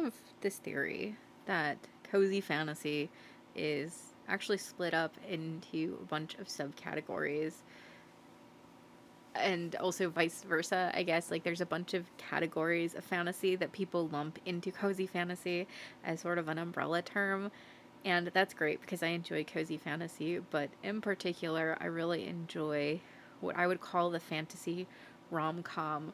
have this theory that cozy fantasy is actually split up into a bunch of subcategories, and also vice versa, I guess. Like, there's a bunch of categories of fantasy that people lump into cozy fantasy as sort of an umbrella term. And that's great because I enjoy cozy fantasy, but in particular, I really enjoy what I would call the fantasy rom-com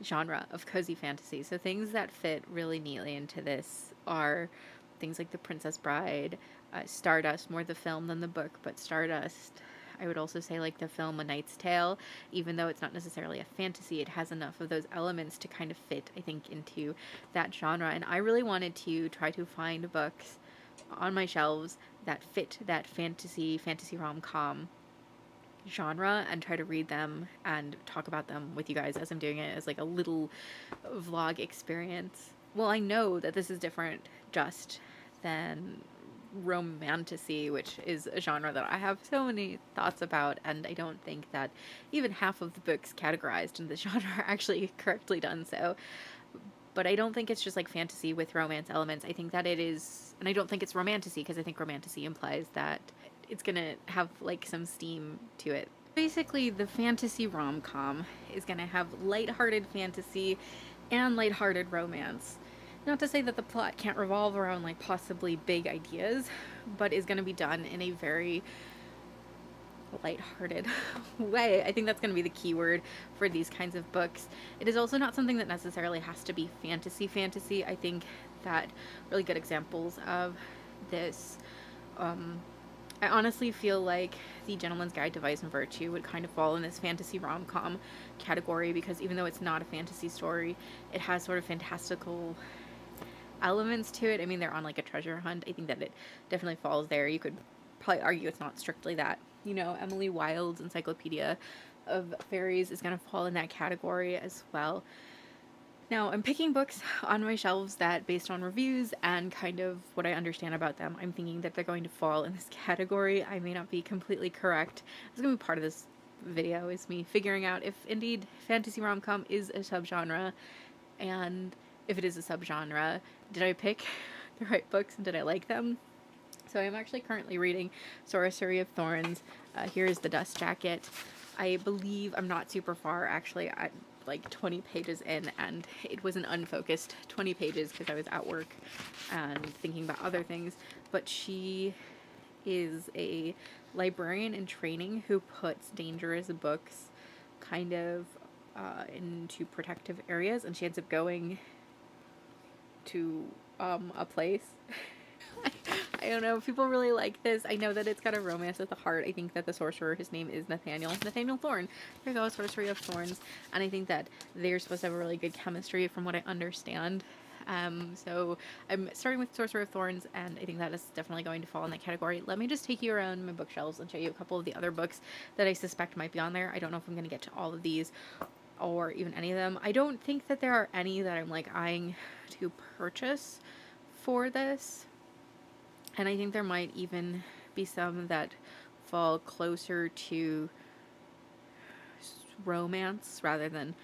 genre of cozy fantasy. So things that fit really neatly into this are things like The Princess Bride, Stardust, more the film than the book, but Stardust. I would also say like the film A Knight's Tale, even though it's not necessarily a fantasy, it has enough of those elements to kind of fit, I think, into that genre. And I really wanted to try to find books on my shelves that fit that fantasy rom-com genre and try to read them and talk about them with you guys as I'm doing it as like a little vlog experience. Well, I know that this is different just than romantasy, which is a genre that I have so many thoughts about, and I don't think that even half of the books categorized in this genre are actually correctly done so. But I don't think it's just like fantasy with romance elements. I think that it is, and I don't think it's romantasy because I think romantasy implies that it's gonna have like some steam to it. Basically, the fantasy rom-com is gonna have lighthearted fantasy and lighthearted romance. Not to say that the plot can't revolve around like possibly big ideas, but is gonna be done in a very lighthearted way. I think that's going to be the key word for these kinds of books. It is also not something that necessarily has to be fantasy. I think that really good examples of this, I honestly feel like The Gentleman's Guide to Vice and Virtue would kind of fall in this fantasy rom-com category, because even though it's not a fantasy story, it has sort of fantastical elements to it. I mean, they're on like a treasure hunt. I think that it definitely falls there. You could probably argue it's not strictly that. You know, Emily Wilde's Encyclopedia of Fairies is going to fall in that category as well. Now, I'm picking books on my shelves that, based on reviews and kind of what I understand about them, I'm thinking that they're going to fall in this category. I may not be completely correct. It's going to be part of this video, is me figuring out if indeed fantasy rom-com is a subgenre, and if it is a subgenre, did I pick the right books and did I like them? So I'm actually currently reading Sorcery of Thorns. Here is the dust jacket. I believe I'm not super far, actually, at like 20 pages in, and it was an unfocused 20 pages because I was at work and thinking about other things. But she is a librarian in training who puts dangerous books kind of into protective areas, and she ends up going to a place. I don't know, people really like this. I know that it's got a romance at the heart. I think that the sorcerer, his name is Nathaniel Thorne. There you go, Sorcery of Thorns. And I think that they're supposed to have a really good chemistry from what I understand. So I'm starting with Sorcerer of Thorns, and I think that is definitely going to fall in that category. Let me just take you around my bookshelves and show you a couple of the other books that I suspect might be on there. I don't know if I'm going to get to all of these or even any of them. I don't think that there are any that I'm like eyeing to purchase for this. And I think there might even be some that fall closer to romance rather than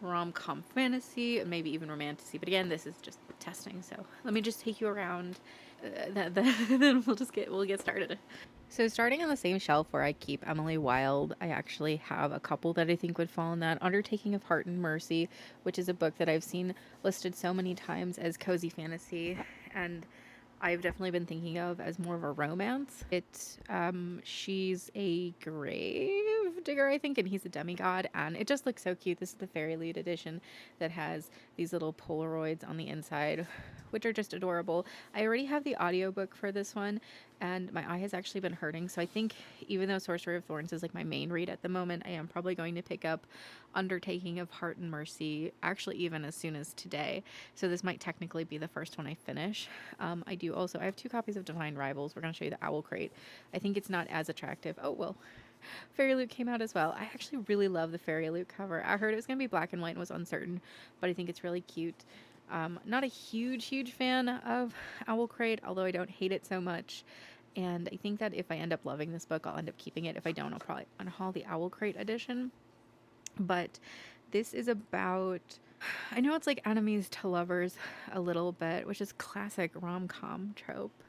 rom-com fantasy, and maybe even romantasy. But again, this is just testing, so let me just take you around. Then we'll get started. So starting on the same shelf where I keep Emily Wilde, I actually have a couple that I think would fall in that. Undertaking of Heart and Mercy, which is a book that I've seen listed so many times as cozy fantasy, and I've definitely been thinking of as more of a romance. She's a grave digger, I think, and he's a demigod, and it just looks so cute. This is the Fairy Loot edition that has these little Polaroids on the inside, which are just adorable. I already have the audiobook for this one, and my eye has actually been hurting, so I think even though Sorcery of Thorns is like my main read at the moment, I am probably going to pick up Undertaking of Heart and Mercy, actually even as soon as today. So this might technically be the first one I finish. I have 2 copies of Divine Rivals. We're going to show you the Owl Crate. I think it's not as attractive. Oh, well, Fairy Loot came out as well. I actually really love the Fairy Loot cover. I heard it was going to be black and white and was uncertain, but I think it's really cute. Not a huge fan of Owl Crate, although I don't hate it so much. And I think that if I end up loving this book, I'll end up keeping it. If I don't, I'll probably unhaul the Owl Crate edition. But this is about I know it's like enemies to lovers a little bit, which is classic rom-com trope.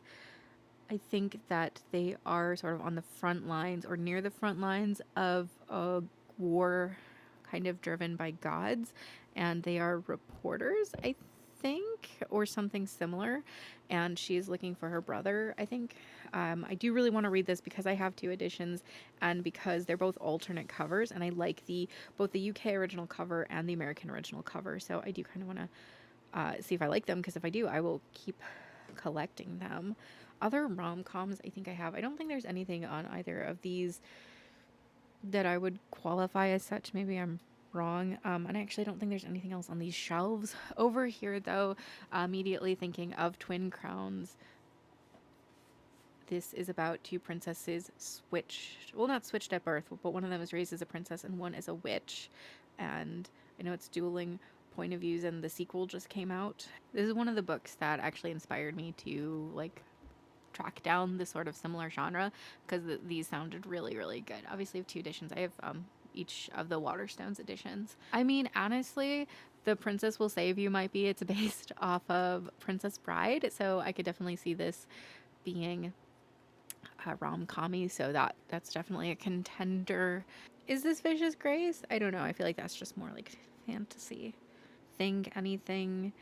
I think that they are sort of on the front lines or near the front lines of a war kind of driven by gods, and they are reporters, I think, or something similar. And she's looking for her brother, I think. I do really want to read this because I have two editions and because they're both alternate covers, and I like both the UK original cover and the American original cover. So I do kind of want to see if I like them, because if I do, I will keep collecting them. Other rom-coms I think I have. I don't think there's anything on either of these that I would qualify as such. Maybe I'm wrong. And I actually don't think there's anything else on these shelves. Over here, though, immediately thinking of Twin Crowns. This is about two princesses not switched at birth, but one of them is raised as a princess and one as a witch. And I know it's dueling point of views, and the sequel just came out. This is one of the books that actually inspired me to like track down this sort of similar genre, because these sounded really, really good. Obviously, I have two editions. I have each of the Waterstones editions. I mean, honestly, The Princess Will Save You might be, it's based off of Princess Bride, so I could definitely see this being rom-commy, so that's definitely a contender. Is this Vicious Grace? I don't know. I feel like that's just more like fantasy. Think anything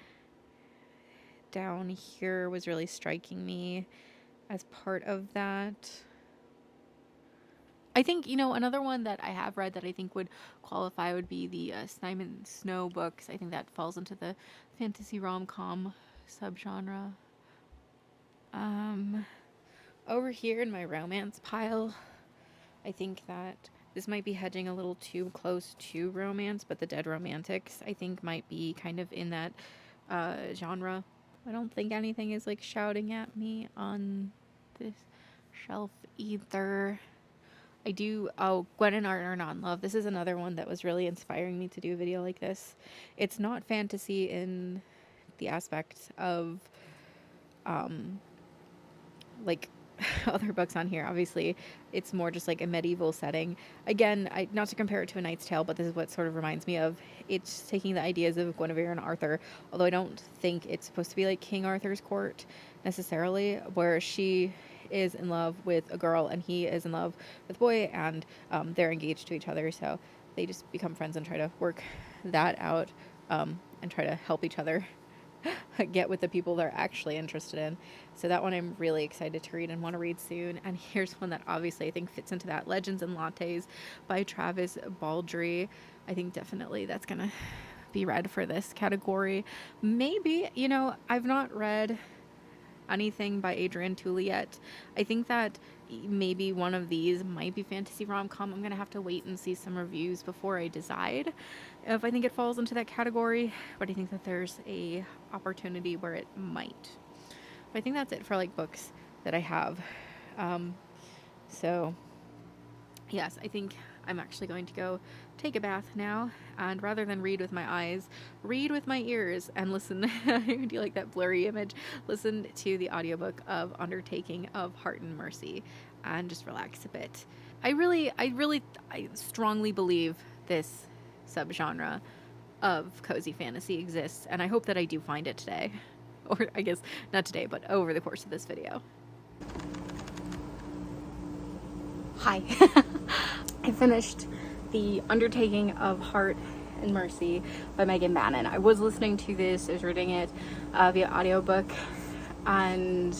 down here was really striking me as part of that. I think, another one that I have read that I think would qualify would be the Simon Snow books. I think that falls into the fantasy rom-com subgenre. Over here in my romance pile, I think that this might be hedging a little too close to romance, but the Dead Romantics, I think, might be kind of in that genre. I don't think anything is like shouting at me on this shelf either. Gwen and Art Are Not in Love. This is another one that was really inspiring me to do a video like this. It's not fantasy in the aspect of like other books on here. Obviously, it's more just like a medieval setting. Again, not to compare it to A Knight's Tale, but this is what sort of reminds me of. It's taking the ideas of Guinevere and Arthur, although I don't think it's supposed to be like King Arthur's court necessarily, where she is in love with a girl and he is in love with a boy, and they're engaged to each other, so they just become friends and try to work that out, and try to help each other get with the people they're actually interested in. So that one I'm really excited to read and want to read soon. And here's one that obviously I think fits into that, Legends and Lattes by Travis Baldree. I think definitely that's gonna be read for this category. Maybe, I've not read anything by Adrian Tooley yet. I think that maybe one of these might be fantasy rom-com. I'm gonna have to wait and see some reviews before I decide if I think it falls into that category, but I think that there's a opportunity where it might. But I think that's it for like books that I have. So yes, I think I'm actually going to go take a bath now, and rather than read with my eyes, read with my ears and listen. Do you like that blurry image? Listen to the audiobook of Undertaking of Heart and Mercy and just relax a bit. I strongly believe this subgenre of cozy fantasy exists, and I hope that I do find it today. Or I guess not today, but over the course of this video. Hi. I finished The Undertaking of Heart and Mercy by Megan Bannon. I was listening to this, I was reading it via audiobook, and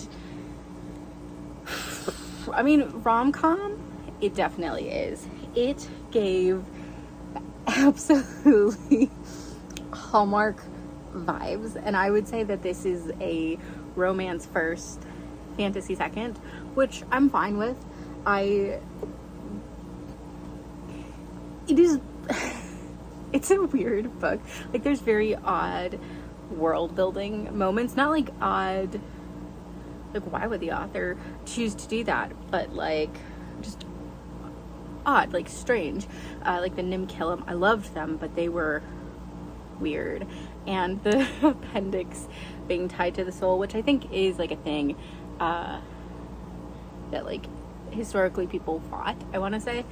I mean, rom-com, it definitely is. It gave absolutely Hallmark vibes, and I would say that this is a romance first, fantasy second, which I'm fine with. It's a weird book. Like, there's very odd world building moments. Not like odd, like why would the author choose to do that? But like, just odd, like strange. Like the Nimkillam, I loved them, but they were weird. And the appendix being tied to the soul, which I think is like a thing that like historically people fought, I want to say.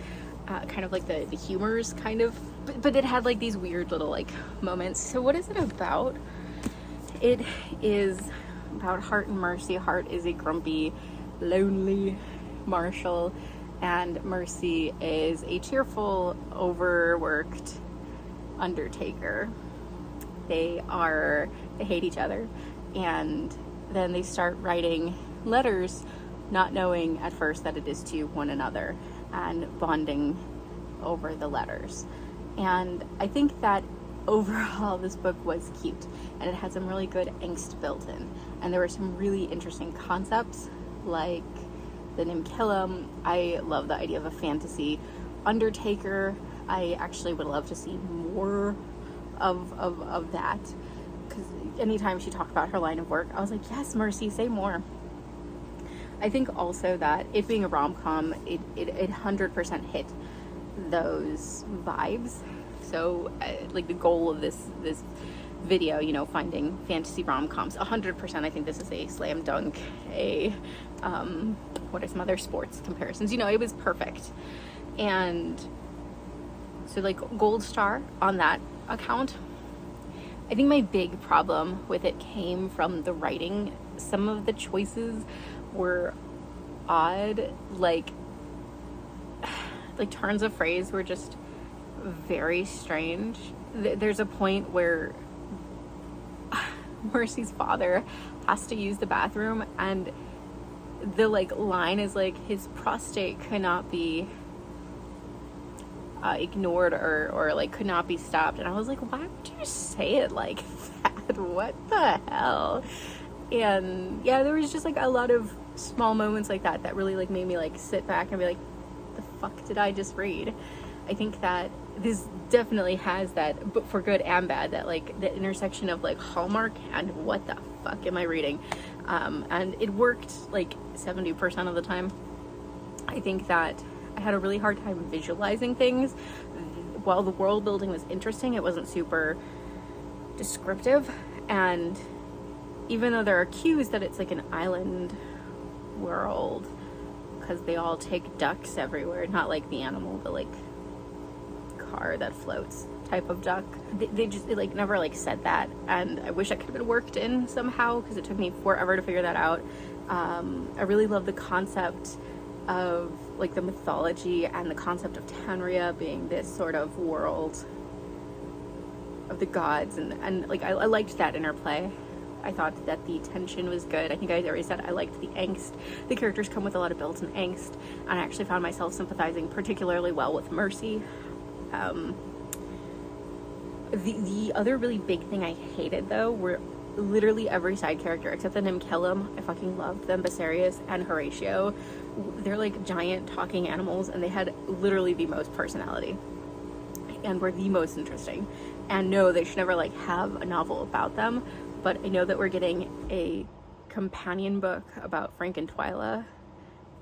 Kind of like the humors kind of but it had like these weird little like moments. So what is it about? It is about Hart and Mercy. Hart is a grumpy, lonely marshal, and Mercy is a cheerful, overworked undertaker. They hate each other, and then they start writing letters, not knowing at first that it is to one another, and bonding over the letters. And I think that overall this book was cute, and it had some really good angst built in, and there were some really interesting concepts like the Nimkillam. I love the idea of a fantasy undertaker. I actually would love to see more of that, because anytime she talked about her line of work, I was like, yes, Mercy, say more. I think also that it being a rom-com, it 100% hit those vibes. So like the goal of this video, you know, finding fantasy rom-coms, 100%, I think this is a slam dunk. What are some other sports comparisons? You know, it was perfect. And so like gold star on that account. I think my big problem with it came from the writing. Some of the choices were odd, like turns of phrase were just very strange. There's a point where Mercy's father has to use the bathroom, and the like line is like, his prostate cannot be ignored or like could not be stopped. And I was like, why would you say it like that? What the hell? And yeah, there was just like a lot of small moments like that that really like made me like sit back and be like, the fuck did I just read? I think that this definitely has that, but for good and bad, that like the intersection of like Hallmark and what the fuck am I reading? And it worked like 70% of the time. I think that I had a really hard time visualizing things. While the world building was interesting, it wasn't super descriptive. And even though there are cues that it's like an island world, because they all take ducks everywhere, not like the animal, but like car that floats type of duck. They just like never like said that, and I wish that could have been worked in somehow, because it took me forever to figure that out. I really love the concept of like the mythology and the concept of Tanria being this sort of world of the gods, and like I liked that interplay. I thought that the tension was good. I think I already said I liked the angst. The characters come with a lot of built-in angst, and I actually found myself sympathizing particularly well with Mercy. The other really big thing I hated though were literally every side character except the Nimkillam. I fucking loved them. Basarius and Horatio. They're like giant talking animals, and they had literally the most personality and were the most interesting. And no, they should never like have a novel about them, but I know that we're getting a companion book about Frank and Twyla,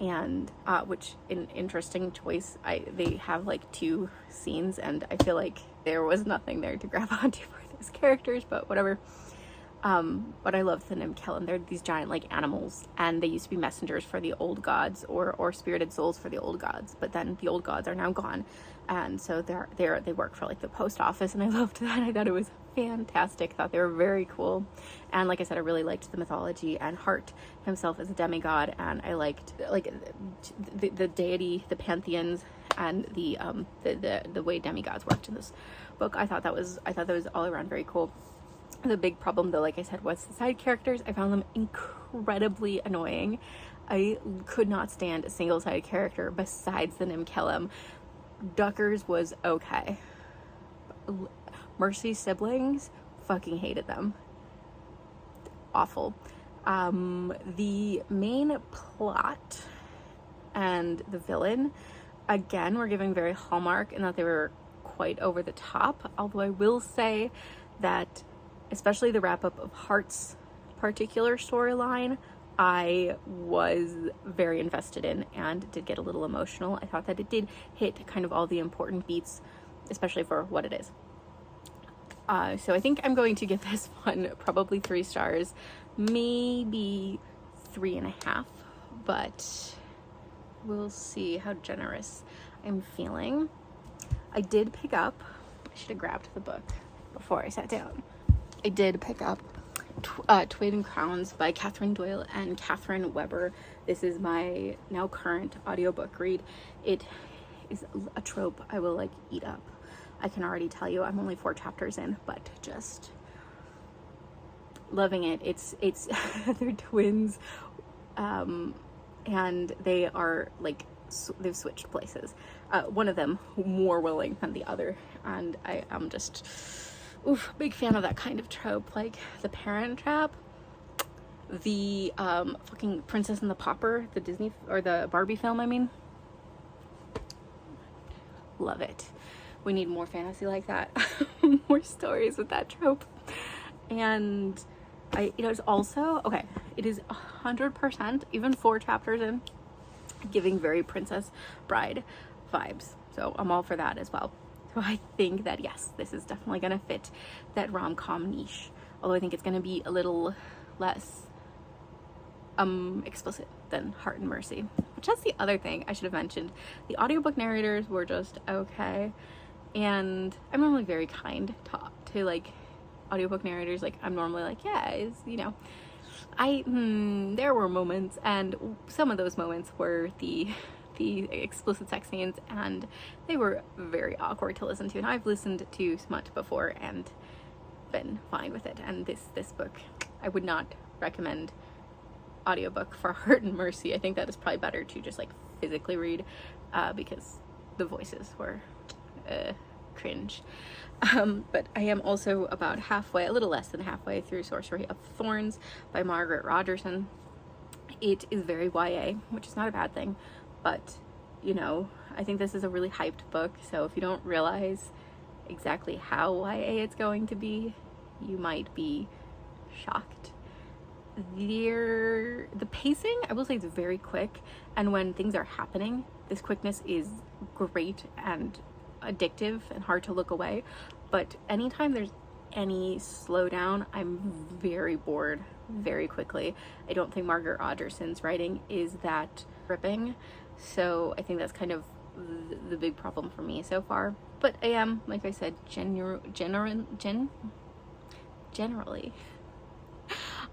and which an interesting choice. They have like 2 scenes, and I feel like there was nothing there to grab onto for those characters, but whatever. But I love the Nimkillam. They're these giant like animals, and they used to be messengers for the old gods, or spirited souls for the old gods, but then the old gods are now gone, and so they work for like the post office, and I loved that. I thought it was fantastic. Thought they were very cool, and like I said, I really liked the mythology and Hart himself as a demigod, and I liked like the deity, the pantheons, and the way demigods worked in this book. I thought that was all around very cool. The big problem though, like I said, was the side characters. I found them incredibly annoying. I could not stand a single side character besides the Nimkillam. Duckers was okay. Mercy's siblings, fucking hated them. Awful. The main plot and the villain, again, were giving very Hallmark in that they were quite over the top. Although I will say that especially the wrap-up of Hart's particular storyline, I was very invested in and did get a little emotional. I thought that it did hit kind of all the important beats, especially for what it is. So I think I'm going to give this one probably 3 stars, maybe 3.5, but we'll see how generous I'm feeling. I did pick up I should have grabbed the book before I sat down. I did pick up Twin Crowns by Catherine Doyle and Catherine Weber. This is my now current audiobook read. It is a trope I will like eat up. I can already tell you. I'm only 4 chapters in, but just loving it. It's they're twins, and they are like they've switched places. One of them more willing than the other, and I am just big fan of that kind of trope, like the Parent Trap, the fucking Princess and the Pauper, the Disney or the Barbie film. I mean, love it. We need more fantasy like that, more stories with that trope. And it is also okay. It is 100%, even 4 chapters in, giving very Princess Bride vibes. So I'm all for that as well. So I think that yes, this is definitely gonna fit that rom-com niche. Although I think it's gonna be a little less explicit than Heart and Mercy. Which that's the other thing I should have mentioned. The audiobook narrators were just okay. And I'm normally very kind to like audiobook narrators. Like I'm normally like, yeah, it's, you know, there were moments, and some of those moments were the explicit sex scenes, and they were very awkward to listen to. And I've listened to smut before and been fine with it. And this book, I would not recommend audiobook for Heart and Mercy. I think that is probably better to just like physically read, because the voices were cringe. But I am also about halfway, a little less than halfway through Sorcery of Thorns by Margaret Rogerson. It is very YA, which is not a bad thing, but you know, I think this is a really hyped book, so if you don't realize exactly how YA it's going to be, you might be shocked. The pacing, I will say, is very quick, and when things are happening, this quickness is great and addictive and hard to look away. But anytime there's any slowdown, I'm very bored very quickly. I don't think Margaret Rogerson's writing is that gripping, so I think that's kind of the big problem for me so far. But I am, like I said, generally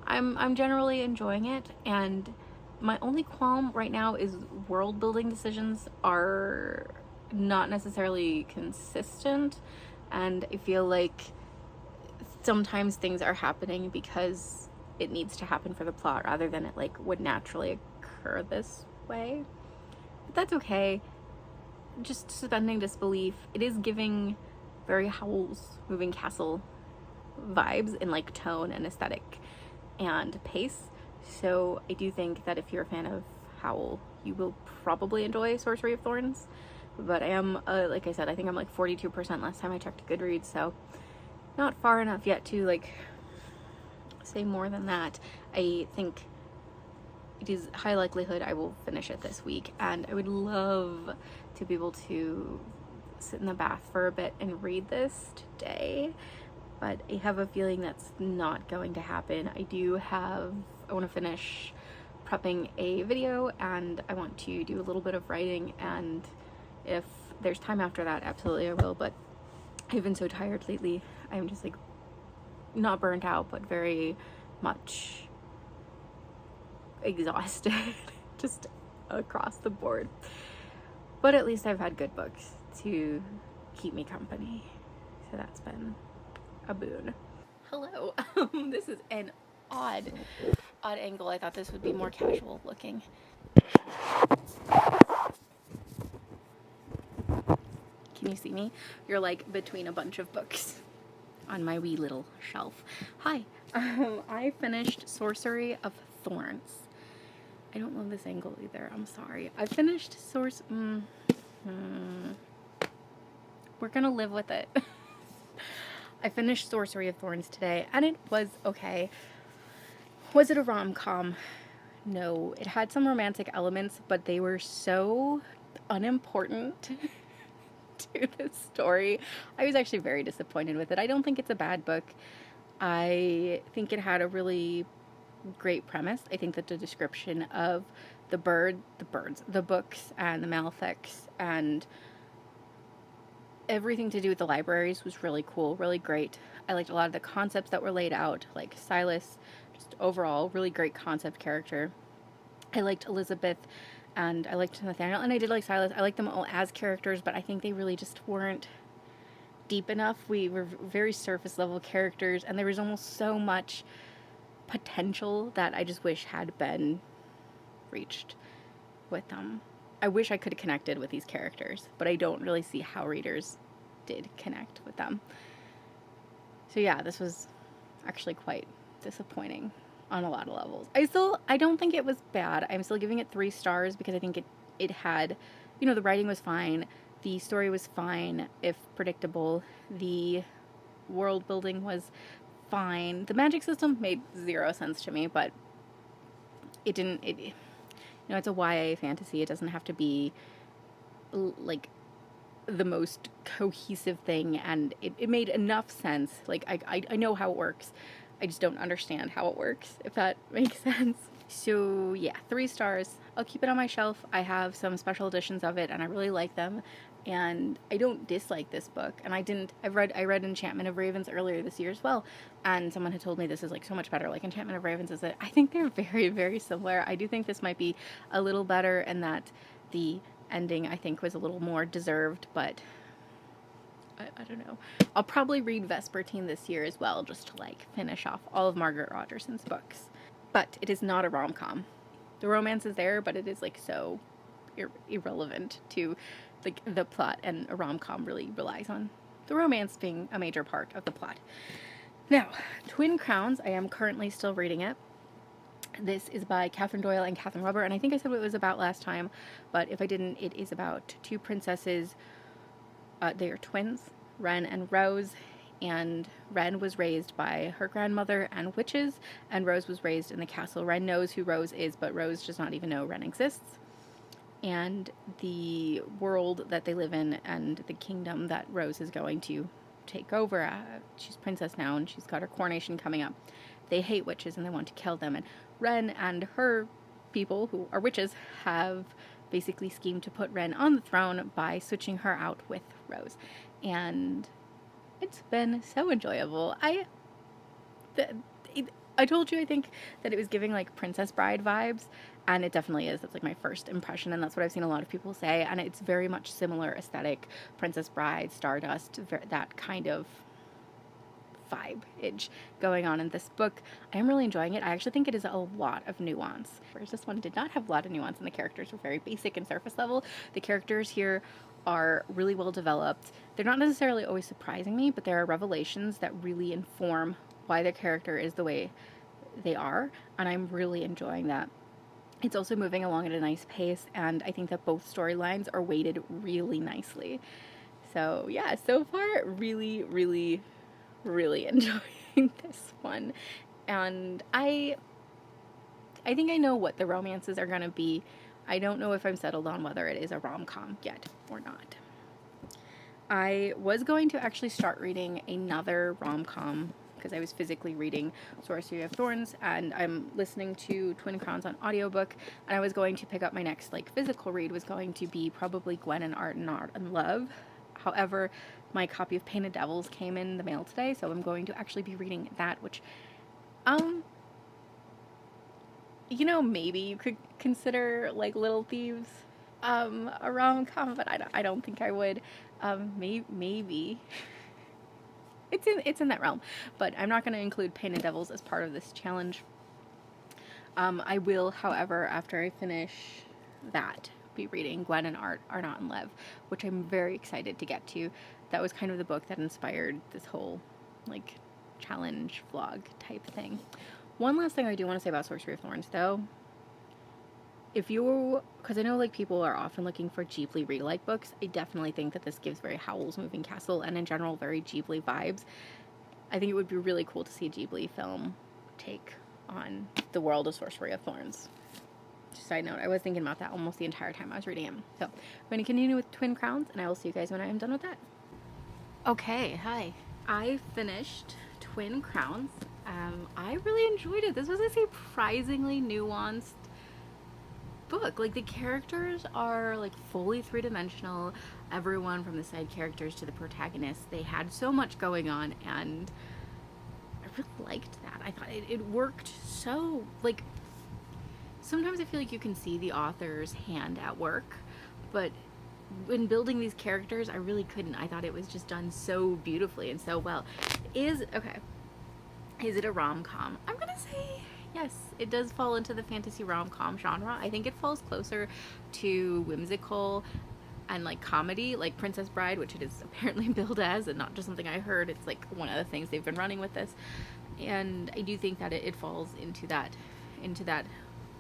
I'm generally enjoying it, and my only qualm right now is world building decisions are not necessarily consistent, and I feel like sometimes things are happening because it needs to happen for the plot rather than it like would naturally occur this way. But that's okay. Just suspending disbelief. It is giving very Howl's Moving Castle vibes in like tone and aesthetic and pace. So I do think that if you're a fan of Howl, you will probably enjoy Sorcery of Thorns. But I am, like I said, I think I'm like 42% last time I checked Goodreads, so not far enough yet to like say more than that. I think it is high likelihood I will finish it this week, and I would love to be able to sit in the bath for a bit and read this today, but I have a feeling that's not going to happen. I want to finish prepping a video, and I want to do a little bit of writing, and if there's time after that, absolutely I will. But I've been so tired lately. I'm just like not burnt out, but very much exhausted just across the board. But at least I've had good books to keep me company, so that's been a boon. Hello. This is an odd angle. I thought this would be more casual looking. Can you see me? You're like between a bunch of books on my wee little shelf. Hi. I finished Sorcery of Thorns. I don't love this angle either. I'm sorry. I finished We're gonna live with it. I finished Sorcery of Thorns today, and it was okay. Was it a rom-com? No. It had some romantic elements, but they were so unimportant to the story. I was actually very disappointed with it. I don't think it's a bad book. I think it had a really great premise. I think that the description of the books and the malefics and Everything to do with the libraries was really cool, really great. I liked a lot of the concepts that were laid out, like Silas, just overall, really great concept character. I liked Elizabeth and I liked Nathaniel, and I did like Silas. I liked them all as characters, but I think they really just weren't deep enough. We were very surface level characters, and there was almost so much potential that I just wish had been reached with them. I wish I could have connected with these characters, but I don't really see how readers did connect with them. So yeah, this was actually quite disappointing on a lot of levels. I don't think it was bad. I'm still giving it 3 stars because I think it had, the writing was fine, the story was fine if predictable, the world building was fine. The magic system made 0 sense to me, but it didn't it's a YA fantasy. It doesn't have to be like the most cohesive thing, and it made enough sense. Like I know how it works. I just don't understand how it works, if that makes sense. So yeah, 3 stars. I'll keep it on my shelf. I have some special editions of it and I really like them. And I don't dislike this book. And I read Enchantment of Ravens earlier this year as well. And someone had told me this is like so much better. Like Enchantment of Ravens is it. I think they're very, very similar. I do think this might be a little better and that the ending I think was a little more deserved, but I don't know. I'll probably read Vespertine this year as well, just to like finish off all of Margaret Rogerson's books. But it is not a rom-com. The romance is there, but it is like so irrelevant to like the plot, and a rom-com really relies on the romance being a major part of the plot. Now, Twin Crowns, I am currently still reading it. This is by Catherine Doyle and Catherine Weber, and I think I said what it was about last time, but if I didn't, it is about 2 princesses. They are twins, Wren and Rose, and Wren was raised by her grandmother and witches, and Rose was raised in the castle. Wren knows who Rose is, but Rose does not even know Wren exists. And the world that they live in and the kingdom that Rose is going to take over, she's princess now and she's got her coronation coming up. They hate witches and they want to kill them, and Wren and her people, who are witches, have basically schemed to put Wren on the throne by switching her out with Rose. And it's been so enjoyable. I told you, I think, that it was giving like Princess Bride vibes, and it definitely is. That's like my first impression, and that's what I've seen a lot of people say, and it's very much similar aesthetic, Princess Bride, Stardust, that kind of vibe-age going on in this book. I am really enjoying it. I actually think it is a lot of nuance, whereas this one did not have a lot of nuance, and the characters were very basic and surface level. The characters here are really well developed. They're not necessarily always surprising me, but there are revelations that really inform why their character is the way they are, and I'm really enjoying that. It's also moving along at a nice pace, and I think that both storylines are weighted really nicely. So yeah, so far really, really, really enjoying this one. And I think I know what the romances are going to be. I don't know if I'm settled on whether it is a rom-com yet or not. I was going to actually start reading another rom-com because I was physically reading Sorcery of Thorns, and I'm listening to Twin Crowns on audiobook, and I was going to pick up my next like physical read was going to be probably Gwen and Art and Love. However, my copy of Painted Devils came in the mail today, so I'm going to actually be reading that, which maybe you could consider like Little Thieves a rom-com, but I don't think I would. Maybe it's in that realm, but I'm not going to include Painted Devils as part of this challenge. I will, however, after I finish that, be reading Gwen and Art Are Not in Love, which I'm very excited to get to. That was kind of the book that inspired this whole like challenge vlog type thing. One last thing I do want to say about Sorcery of Thorns, though. Because I know like people are often looking for Ghibli read-alike books, I definitely think that this gives very Howl's Moving Castle and in general very Ghibli vibes. I think it would be really cool to see a Ghibli film take on the world of Sorcery of Thorns. Just a side note, I was thinking about that almost the entire time I was reading it. So I'm going to continue with Twin Crowns, and I will see you guys when I am done with that. Okay, hi. I finished Twin Crowns. I really enjoyed it. This was a surprisingly nuanced book. Like, the characters are like fully three-dimensional. Everyone from the side characters to the protagonist, they had so much going on, and I really liked that. I thought it worked so, like, sometimes I feel like you can see the author's hand at work, but when building these characters, I really couldn't. I thought it was just done so beautifully and so well. Is it a rom-com? I'm gonna say yes. It does fall into the fantasy rom-com genre. I think it falls closer to whimsical and like comedy, like Princess Bride, which it is apparently billed as, and not just something I heard. It's like one of the things they've been running with this, and I do think that it falls into that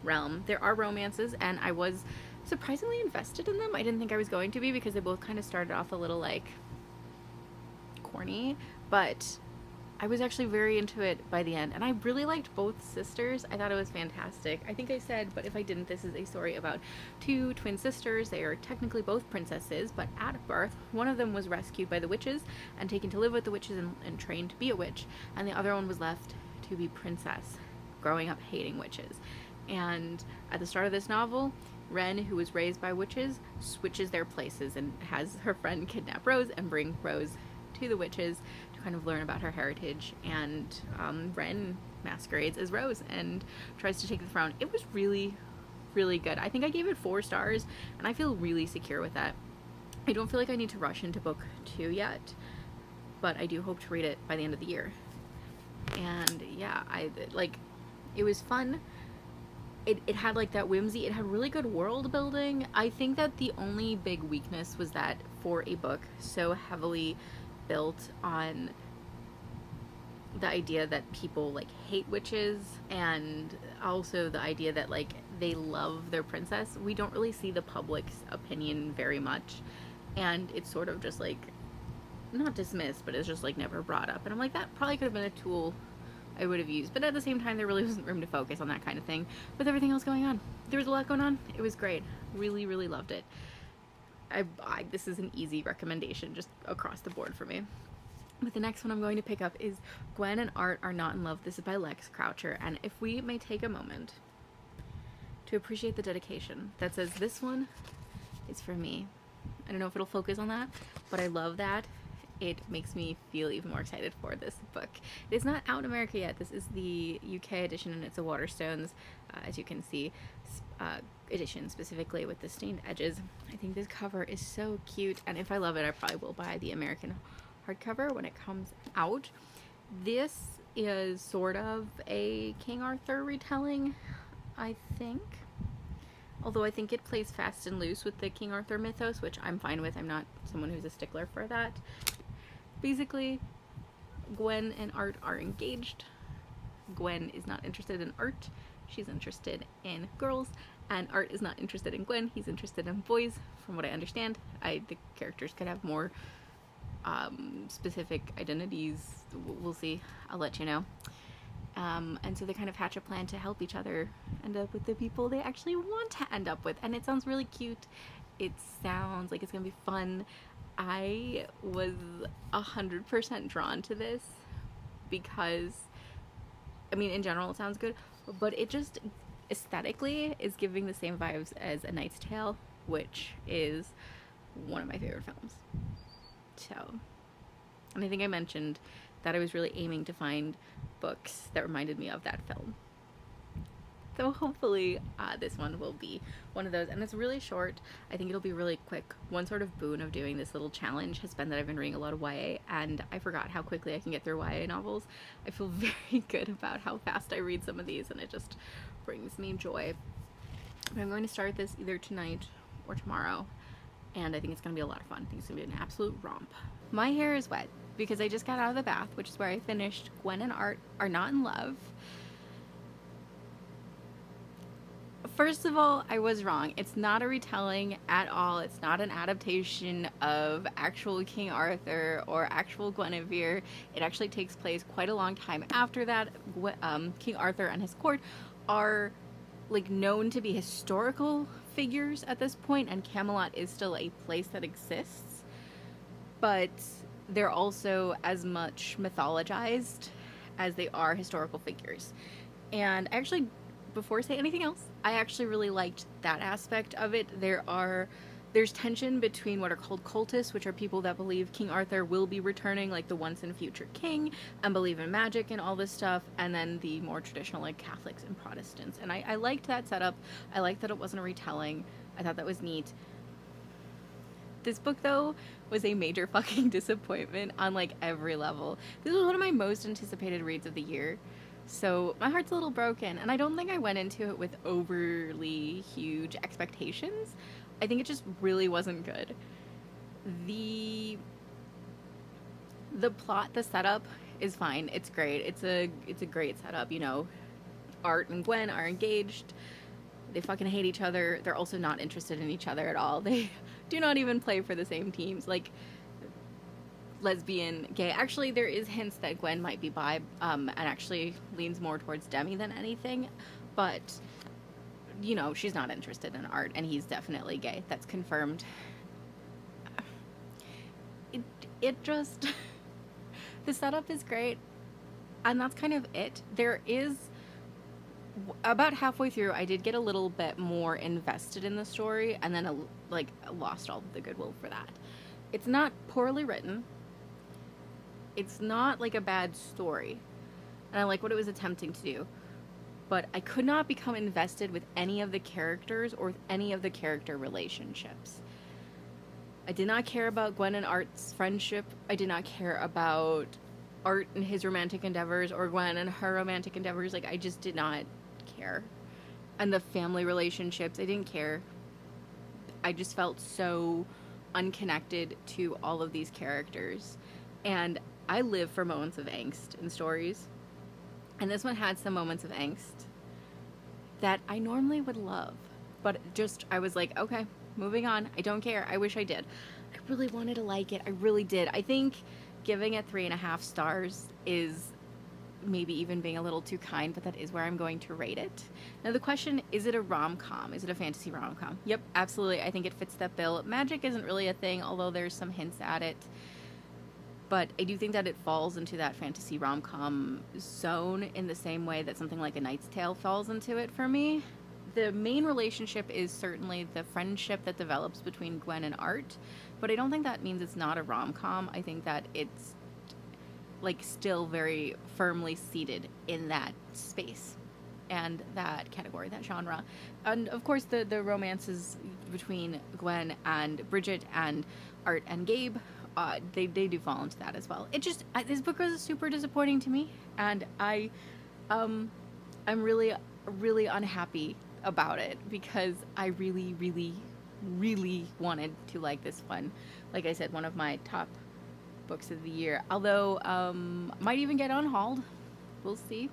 realm. There are romances, and I was surprisingly invested in them. I didn't think I was going to be, because they both kind of started off a little like corny, but I was actually very into it by the end, and I really liked both sisters. I thought it was fantastic. I think I said, but if I didn't, this is a story about two twin sisters. They are technically both princesses, but at birth, one of them was rescued by the witches and taken to live with the witches and trained to be a witch, and the other one was left to be princess, growing up hating witches. And at the start of this novel, Ren, who was raised by witches, switches their places and has her friend kidnap Rose and bring Rose to the witches to kind of learn about her heritage. And Ren masquerades as Rose and tries to take the throne. It was really, really good. I think I gave it 4 stars, and I feel really secure with that. I don't feel like I need to rush into book 2 yet, but I do hope to read it by the end of the year. And yeah, it was fun. It had like that whimsy. It had really good world building. I think that the only big weakness was that for a book so heavily built on the idea that people like hate witches, and also the idea that like they love their princess, we don't really see the public's opinion very much, and it's sort of just like not dismissed, but it's just like never brought up. And I'm like, that probably could have been a tool I would have used, but at the same time there really wasn't room to focus on that kind of thing with everything else going on. There was a lot going on. It was great. Really, really loved it. This is an easy recommendation just across the board for me. But the next one I'm going to pick up is Gwen and Art Are Not in Love. This is by Lex Croucher, and if we may take a moment to appreciate the dedication that says this one is for me. I don't know if it'll focus on that, but I love that. It makes me feel even more excited for this book. It is not out in America yet. This is the UK edition, and it's a Waterstones, as you can see, edition, specifically with the stained edges. I think this cover is so cute, and if I love it, I probably will buy the American hardcover when it comes out. This is sort of a King Arthur retelling, I think. Although I think it plays fast and loose with the King Arthur mythos, which I'm fine with. I'm not someone who's a stickler for that. Basically, Gwen and Art are engaged. Gwen is not interested in Art. She's interested in girls. And Art is not interested in Gwen. He's interested in boys, from what I understand. The characters could have more specific identities. We'll see. I'll let you know. And so they kind of hatch a plan to help each other end up with the people they actually want to end up with. And it sounds really cute. It sounds like it's going to be fun. I was 100% drawn to this because, I mean, in general it sounds good, but it just aesthetically is giving the same vibes as A Knight's Tale, which is one of my favorite films. So, and I think I mentioned that I was really aiming to find books that reminded me of that film. So hopefully this one will be one of those. And it's really short. I think it'll be really quick. One sort of boon of doing this little challenge has been that I've been reading a lot of YA, and I forgot how quickly I can get through YA novels. I feel very good about how fast I read some of these, and it just brings me joy. But I'm going to start this either tonight or tomorrow, and I think it's going to be a lot of fun. I think it's going to be an absolute romp. My hair is wet because I just got out of the bath, which is where I finished Gwen and Art Are Not in Love. First of all, I was wrong. It's not a retelling at all. It's not an adaptation of actual King Arthur or actual Guinevere. It actually takes place quite a long time after that. King Arthur and his court are like known to be historical figures at this point, and Camelot is still a place that exists, but they're also as much mythologized as they are historical figures. And I actually before I say anything else, I actually really liked that aspect of it. There's tension between what are called cultists, which are people that believe King Arthur will be returning, like the once and future king, and believe in magic and all this stuff, and then the more traditional, like Catholics and Protestants. And I liked that setup. I liked that it wasn't a retelling. I thought that was neat. This book, though, was a major fucking disappointment on like every level. This was one of my most anticipated reads of the year. So my heart's a little broken, and I don't think I went into it with overly huge expectations. I think it just really wasn't good. The the plot, the setup is fine. It's great. It's a great setup, you know. Art and Gwen are engaged. They fucking hate each other. They're also not interested in each other at all. They do not even play for the same teams. Like, lesbian, gay. Actually, there is hints that Gwen might be bi, and actually leans more towards Demi than anything. But, you know, she's not interested in Art, and he's definitely gay. That's confirmed. It just... the setup is great, and that's kind of it. There is... about halfway through, I did get a little bit more invested in the story, and then lost all of the goodwill for that. It's not poorly written. It's not like a bad story, and I like what it was attempting to do. But I could not become invested with any of the characters or with any of the character relationships. I did not care about Gwen and Art's friendship. I did not care about Art and his romantic endeavors or Gwen and her romantic endeavors. Like, I just did not care. And the family relationships, I didn't care. I just felt so unconnected to all of these characters. And I live for moments of angst in stories. And this one had some moments of angst that I normally would love. But just, I was like, okay, moving on. I don't care. I wish I did. I really wanted to like it. I really did. I think giving it 3.5 stars is maybe even being a little too kind, but that is where I'm going to rate it. Now the question, is it a rom-com? Is it a fantasy rom-com? Yep, absolutely. I think it fits that bill. Magic isn't really a thing, although there's some hints at it. But I do think that it falls into that fantasy rom-com zone in the same way that something like A Knight's Tale falls into it for me. The main relationship is certainly the friendship that develops between Gwen and Art, but I don't think that means it's not a rom-com. I think that it's like still very firmly seated in that space and that category, that genre. And of course the romances between Gwen and Bridget and Art and Gabe, they do fall into that as well. It just, this book was super disappointing to me, and I'm really, really unhappy about it because I really, really, really wanted to like this one. Like I said, one of my top books of the year, although might even get unhauled. We'll see.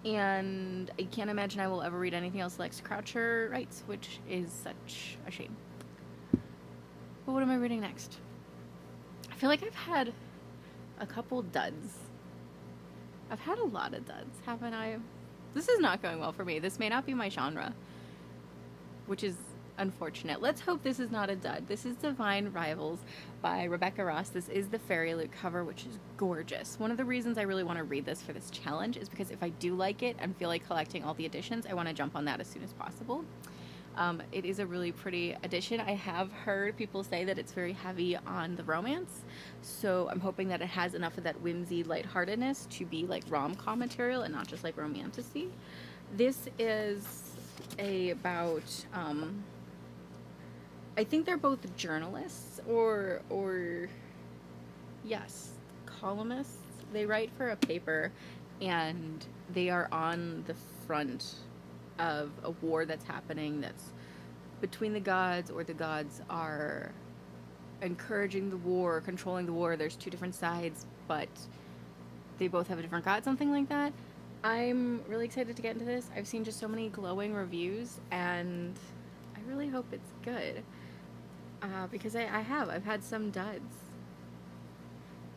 And I can't imagine I will ever read anything else Lex Croucher writes, which is such a shame. But what am I reading next? I feel like I've had a couple duds. I've had a lot of duds, haven't I? This is not going well for me. This may not be my genre, which is unfortunate. Let's hope this is not a dud. This is Divine Rivals by Rebecca Ross. This is the Fairy Loot cover, which is gorgeous. One of the reasons I really want to read this for this challenge is because if I do like it and feel like collecting all the editions, I want to jump on that as soon as possible. It is a really pretty edition. I have heard people say that it's very heavy on the romance, so I'm hoping that it has enough of that whimsy lightheartedness to be like rom-com material and not just like romantasy. This is about I think they're both journalists or yes, columnists. They write for a paper, and they are on the front of a war that's happening that's between the gods, or the gods are encouraging the war, controlling the war. There's two different sides, but they both have a different god, something like that. I'm really excited to get into this. I've seen just so many glowing reviews, and I really hope it's good. Because I've had some duds.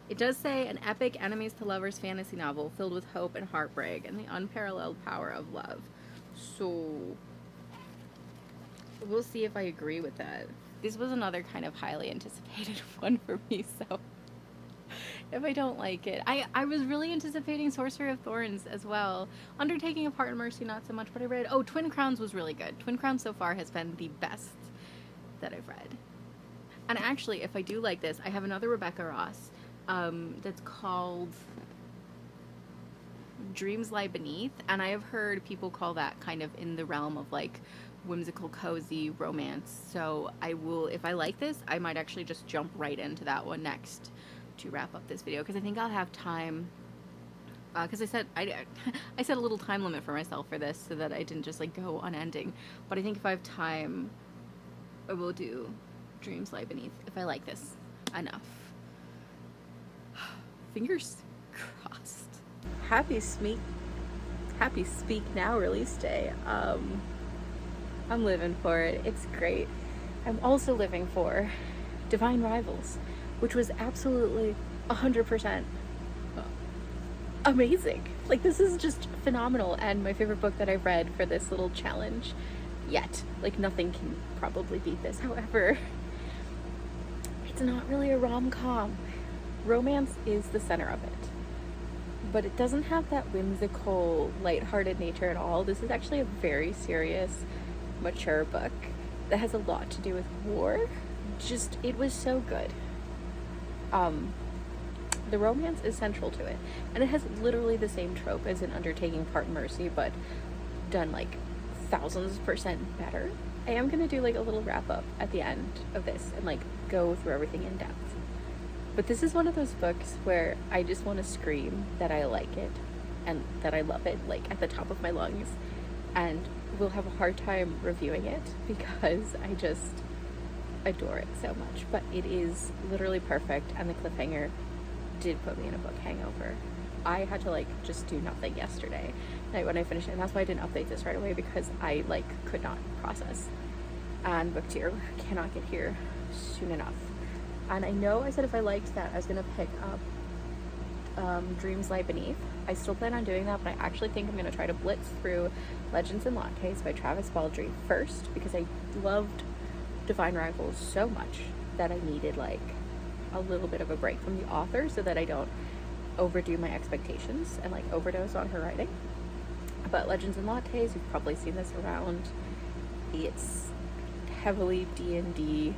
It does say an epic enemies to lovers fantasy novel filled with hope and heartbreak and the unparalleled power of love. So we'll see if I agree with that. This was another kind of highly anticipated one for me, so if I don't like it. I was really anticipating Sorcerer of Thorns as well. Undertaking of Heart and Mercy, not so much, but I read, oh, Twin Crowns was really good. Twin Crowns so far has been the best that I've read. And actually, if I do like this, I have another Rebecca Ross that's called Dreams Lie Beneath, and I have heard people call that kind of in the realm of like whimsical, cozy romance. So I will, if I like this, I might actually just jump right into that one next to wrap up this video, because I think I'll have time. Because I set a little time limit for myself for this so that I didn't just like go unending. But I think if I have time, I will do Dreams Lie Beneath if I like this enough. Fingers crossed. Happy Speak Now release day. I'm living for it. It's great. I'm also living for Divine Rivals, which was absolutely 100% amazing. Like, this is just phenomenal, and my favorite book that I've read for this little challenge yet. Like, nothing can probably beat this. However, it's not really a rom-com. Romance is the center of it, but it doesn't have that whimsical, lighthearted nature at all. This is actually a very serious, mature book that has a lot to do with war. Just, it was so good. The romance is central to it, and it has literally the same trope as in Undertaking Part and Mercy, but done like thousands % better. I am gonna do like a little wrap up at the end of this and like go through everything in depth. But this is one of those books where I just want to scream that I like it and that I love it, like at the top of my lungs, and will have a hard time reviewing it because I just adore it so much. But it is literally perfect, and the cliffhanger did put me in a book hangover. I had to like just do nothing yesterday night when I finished it, and that's why I didn't update this right away, because I like could not process, and BookTier cannot get here soon enough. And I know I said if I liked that I was gonna pick up Dreams Lie Beneath. I still plan on doing that, but I actually think I'm gonna try to blitz through Legends and Lattes by Travis Baldree first, because I loved Divine Rivals so much that I needed like a little bit of a break from the author so that I don't overdo my expectations and like overdose on her writing. But Legends and Lattes, you've probably seen this around. It's heavily D&D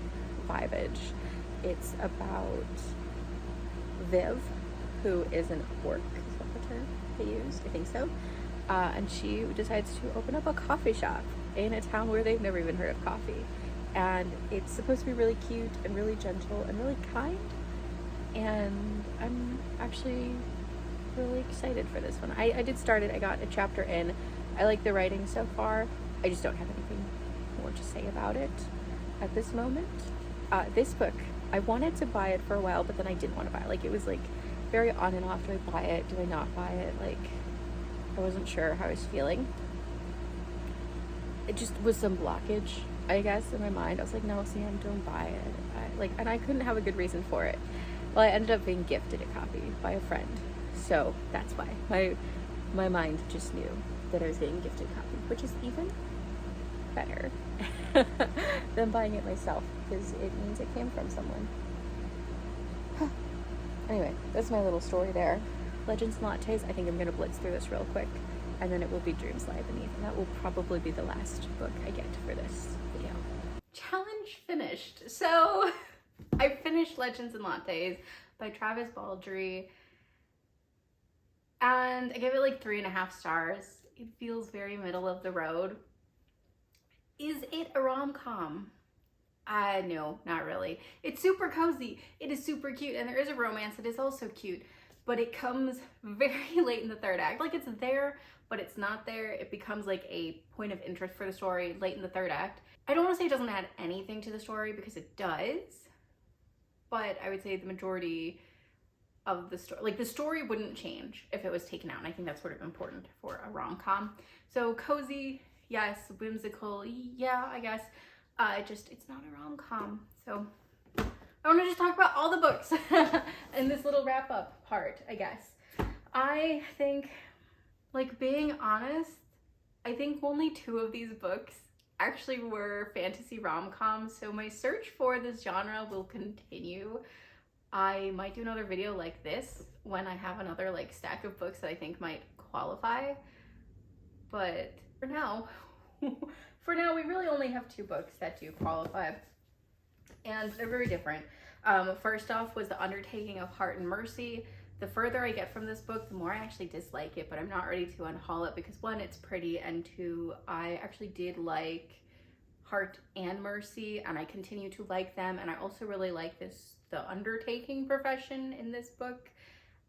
vibage. It's about Viv, who is an orc, is that the term they used? I think so. And she decides to open up a coffee shop in a town where they've never even heard of coffee. And it's supposed to be really cute and really gentle and really kind. And I'm actually really excited for this one. I did start it. I got a chapter in. I like the writing so far. I just don't have anything more to say about it at this moment. This book, I wanted to buy it for a while, but then I didn't want to buy it. Like, it was like very on and off. Do I buy it? Do I not buy it? Like, I wasn't sure how I was feeling. It just was some blockage, I guess, in my mind. I was like, no, Sam, don't buy it. And I couldn't have a good reason for it. Well, I ended up being gifted a copy by a friend, so that's why. My mind just knew that I was getting gifted a copy, which is even better than buying it myself, because it means it came from someone. Anyway, that's my little story there. Legends and Lattes, I think I'm going to blitz through this real quick, and then it will be Dreams Lie Beneath, and that will probably be the last book I get for this video. Challenge finished. So I finished Legends and Lattes by Travis Baldree, and I gave it like 3.5 stars. It feels very middle of the road. Is it a rom-com? No, not really. It's super cozy. It is super cute, and there is a romance that is also cute, but it comes very late in the third act. Like, it's there, but it's not there. It becomes like a point of interest for the story late in the third act. I don't want to say it doesn't add anything to the story, because it does, but I would say the majority of the story, like the story wouldn't change if it was taken out, and I think that's sort of important for a rom-com. So cozy, yes. Whimsical, yeah, I guess. It's not a rom-com. So I want to just talk about all the books in this little wrap-up part, I guess. I think, like, being honest, I think only 2 of these books actually were fantasy rom-coms, so my search for this genre will continue. I might do another video like this when I have another like stack of books that I think might qualify. But for now, for now, we really only have 2 books that do qualify, and they're very different. First off was The Undertaking of Heart and Mercy. The further I get from this book, the more I actually dislike it, but I'm not ready to unhaul it because 1, it's pretty, and 2, I actually did like Heart and Mercy, and I continue to like them, and I also really like the undertaking profession in this book.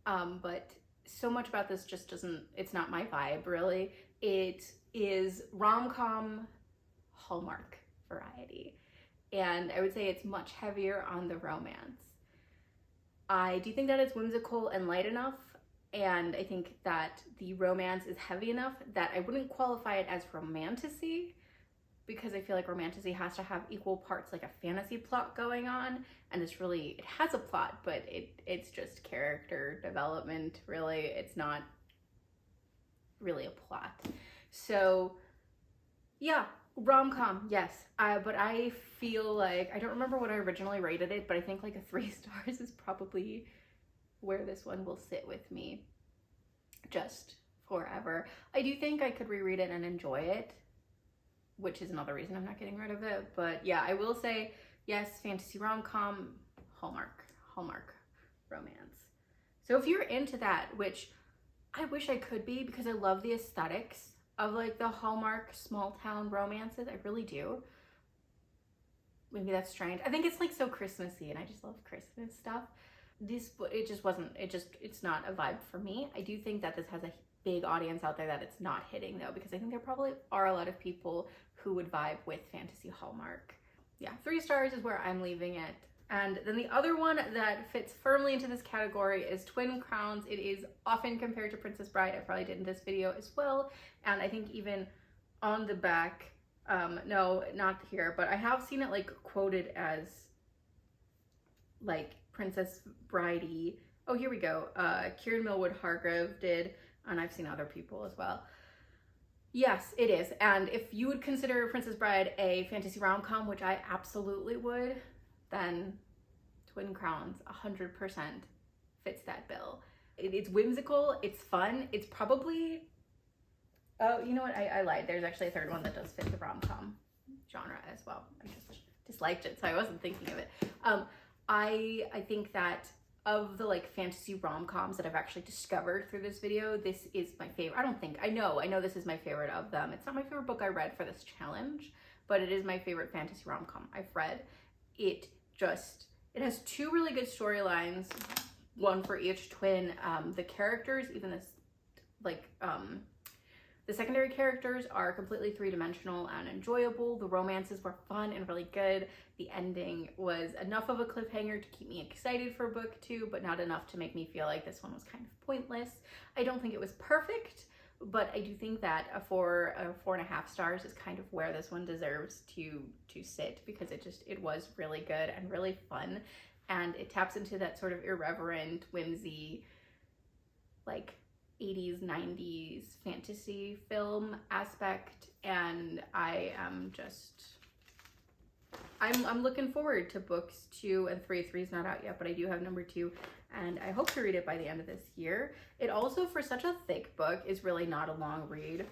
But so much about this just doesn't, it's not my vibe, really. It is rom-com Hallmark variety, and I would say it's much heavier on the romance. I do think that it's whimsical and light enough, and I think that the romance is heavy enough that I wouldn't qualify it as romantasy, because I feel like romantasy has to have equal parts like a fantasy plot going on, and this really, it has a plot, but it's just character development, really. It's not really a plot. So yeah, rom-com, yes. But I feel like, I don't remember what I originally rated it, but I think like a 3 stars is probably where this one will sit with me just forever. I do think I could reread it and enjoy it, which is another reason I'm not getting rid of it. But yeah, I will say, yes, fantasy rom-com, Hallmark romance. So if you're into that, which I wish I could be because I love the aesthetics of like the Hallmark small town romances, I really do. Maybe that's strange. I think it's like so Christmassy, and I just love Christmas stuff. It's not a vibe for me. I do think that this has a big audience out there that it's not hitting though, because I think there probably are a lot of people who would vibe with fantasy Hallmark. Yeah, 3 stars is where I'm leaving it. And then the other one that fits firmly into this category is Twin Crowns. It is often compared to Princess Bride. I probably did in this video as well. And I think even on the back, no, not here, but I have seen it like quoted as like Princess Bridey. Oh, here we go. Kieran Millwood Hargrave did, and I've seen other people as well. Yes, it is. And if you would consider Princess Bride a fantasy rom-com, which I absolutely would, then Twin Crowns 100% fits that bill. It's whimsical, it's fun, it's probably, oh, you know what, I lied. There's actually a 3rd one that does fit the rom-com genre as well. I just disliked it, so I wasn't thinking of it. I think that of the like fantasy rom-coms that I've actually discovered through this video, this is my favorite. I know this is my favorite of them. It's not my favorite book I read for this challenge, but it is my favorite fantasy rom-com I've read. It has 2 really good storylines, one for each twin. The characters, even this, like, the secondary characters are completely 3-dimensional and enjoyable. The romances were fun and really good. The ending was enough of a cliffhanger to keep me excited for book 2, but not enough to make me feel like this one was kind of pointless. I don't think it was perfect, but I do think that a 4.5 stars is kind of where this one deserves to sit, because it was really good and really fun, and it taps into that sort of irreverent, whimsy, like 80s, 90s fantasy film aspect, and I'm looking forward to books 2 and 3. 3 is not out yet, but I do have number 2, and I hope to read it by the end of this year. It also, for such a thick book, is really not a long read.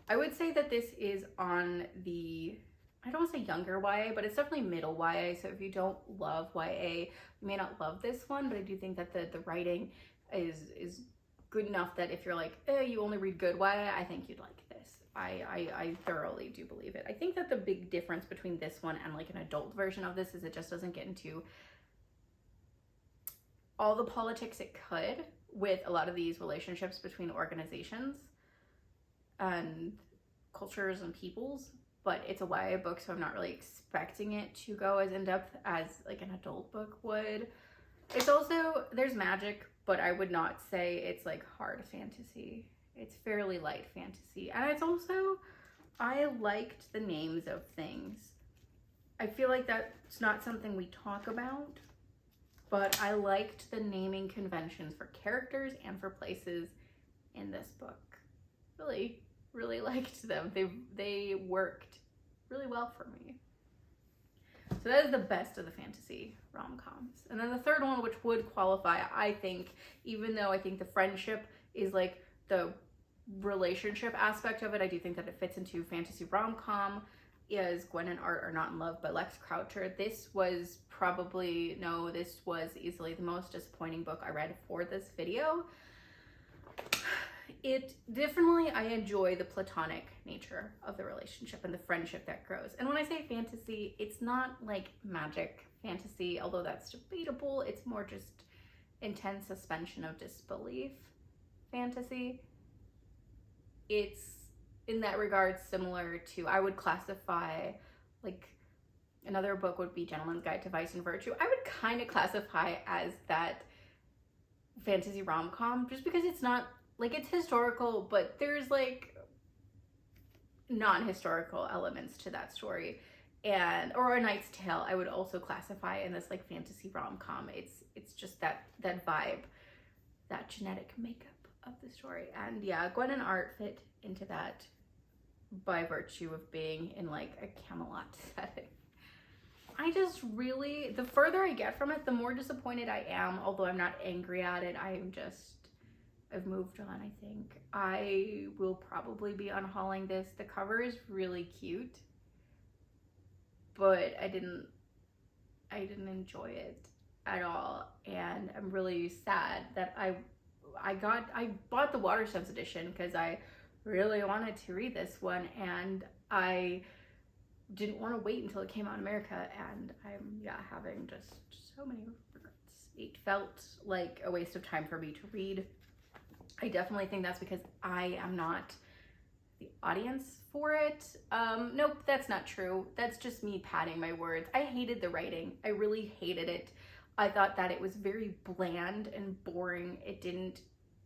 I would say that this is on the, I don't want to say younger YA, but it's definitely middle YA. So if you don't love YA, you may not love this one, but I do think that the writing is good enough that if you're like, you only read good YA, I think you'd like this. I thoroughly do believe it. I think that the big difference between this one and like an adult version of this is it just doesn't get into all the politics it could with a lot of these relationships between organizations and cultures and peoples, but it's a YA book, so I'm not really expecting it to go as in-depth as like an adult book would. It's also, there's magic, but I would not say it's like hard fantasy. It's fairly light fantasy. And it's also, I liked the names of things. I feel like that's not something we talk about, but I liked the naming conventions for characters and for places in this book. Really liked them. They worked really well for me. So that is the best of the fantasy rom-coms. And then the third one, which would qualify, I think, even though I think the friendship is like the relationship aspect of it, I do think that it fits into fantasy rom-com, is Gwen and Art Are Not in Love by Lex Croucher. This was easily the most disappointing book I read for this video. It definitely, I enjoy the platonic nature of the relationship and the friendship that grows. And when I say fantasy, it's not like magic fantasy, although that's debatable. It's more just intense suspension of disbelief fantasy. It's in that regard similar to, I would classify, like, another book would be Gentleman's Guide to Vice and Virtue. I would kind of classify as that fantasy rom-com, just because it's not, like, it's historical, but there's like non-historical elements to that story. Or A Knight's Tale, I would also classify in this like fantasy rom-com. It's just that vibe, that genetic makeup of the story. And yeah, Gwen and Art fit into that by virtue of being in like a Camelot setting. I just really, the further I get from it, the more disappointed I am, although I'm not angry at it. I've moved on, I think. I will probably be unhauling this. The cover is really cute, but I didn't enjoy it at all. And I'm really sad that I bought the Waterstones edition because I really wanted to read this one, and I didn't want to wait until it came out in America, and I'm having just so many regrets. It felt like a waste of time for me to read. I definitely think that's because I am not the audience for it. Nope, that's not true. That's just me padding my words. I hated the writing. I really hated it. I thought that it was very bland and boring. It didn't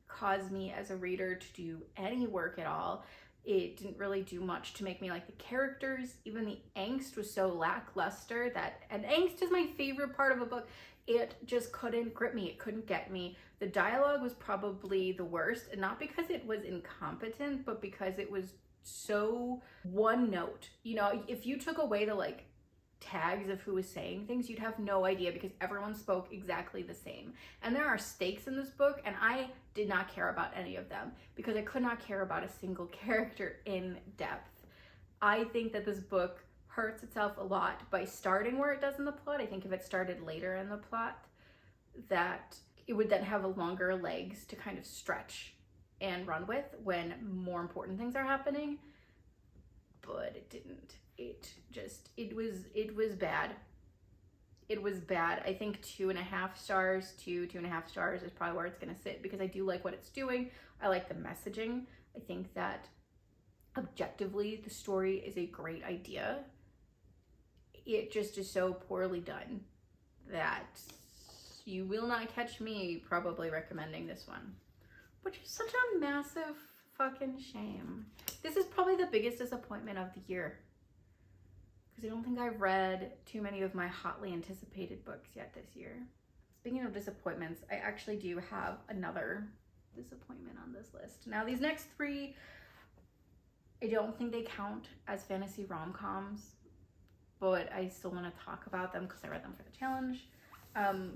cause me as a reader to do any work at all. It didn't really do much to make me like the characters. Even the angst was so lackluster and angst is my favorite part of a book. It just couldn't grip me. It couldn't get me. The dialogue was probably the worst, and not because it was incompetent, but because it was so one note. You know, if you took away the like tags of who was saying things, you'd have no idea because everyone spoke exactly the same. And there are stakes in this book, and I did not care about any of them because I could not care about a single character in depth. I think that this book hurts itself a lot by starting where it does in the plot. I think if it started later in the plot, that it would then have a longer legs to kind of stretch and run with when more important things are happening. But it didn't. It was bad. It was bad. I think 2.5 stars to 2.5 stars is probably where it's gonna sit because I do like what it's doing. I like the messaging. I think that objectively the story is a great idea. It just is so poorly done that you will not catch me probably recommending this one, which is such a massive fucking shame. This is probably the biggest disappointment of the year because I don't think I've read too many of my hotly anticipated books yet this year. Speaking of disappointments, I actually do have another disappointment on this list. Now, these next 3, I don't think they count as fantasy rom-coms, but I still want to talk about them because I read them for the challenge.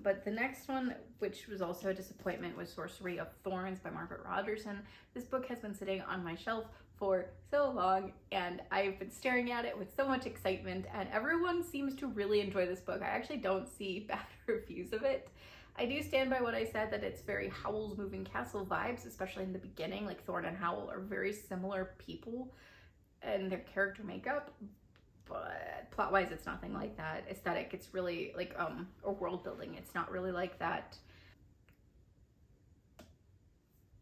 But the next one, which was also a disappointment, was Sorcery of Thorns by Margaret Rogerson. This book has been sitting on my shelf for so long, and I've been staring at it with so much excitement, and everyone seems to really enjoy this book. I actually don't see bad reviews of it. I do stand by what I said, that it's very Howl's Moving Castle vibes, especially in the beginning. Like, Thorn and Howl are very similar people and their character makeup, but plot-wise, it's nothing like that. Aesthetic, it's really like, or world building, it's not really like that.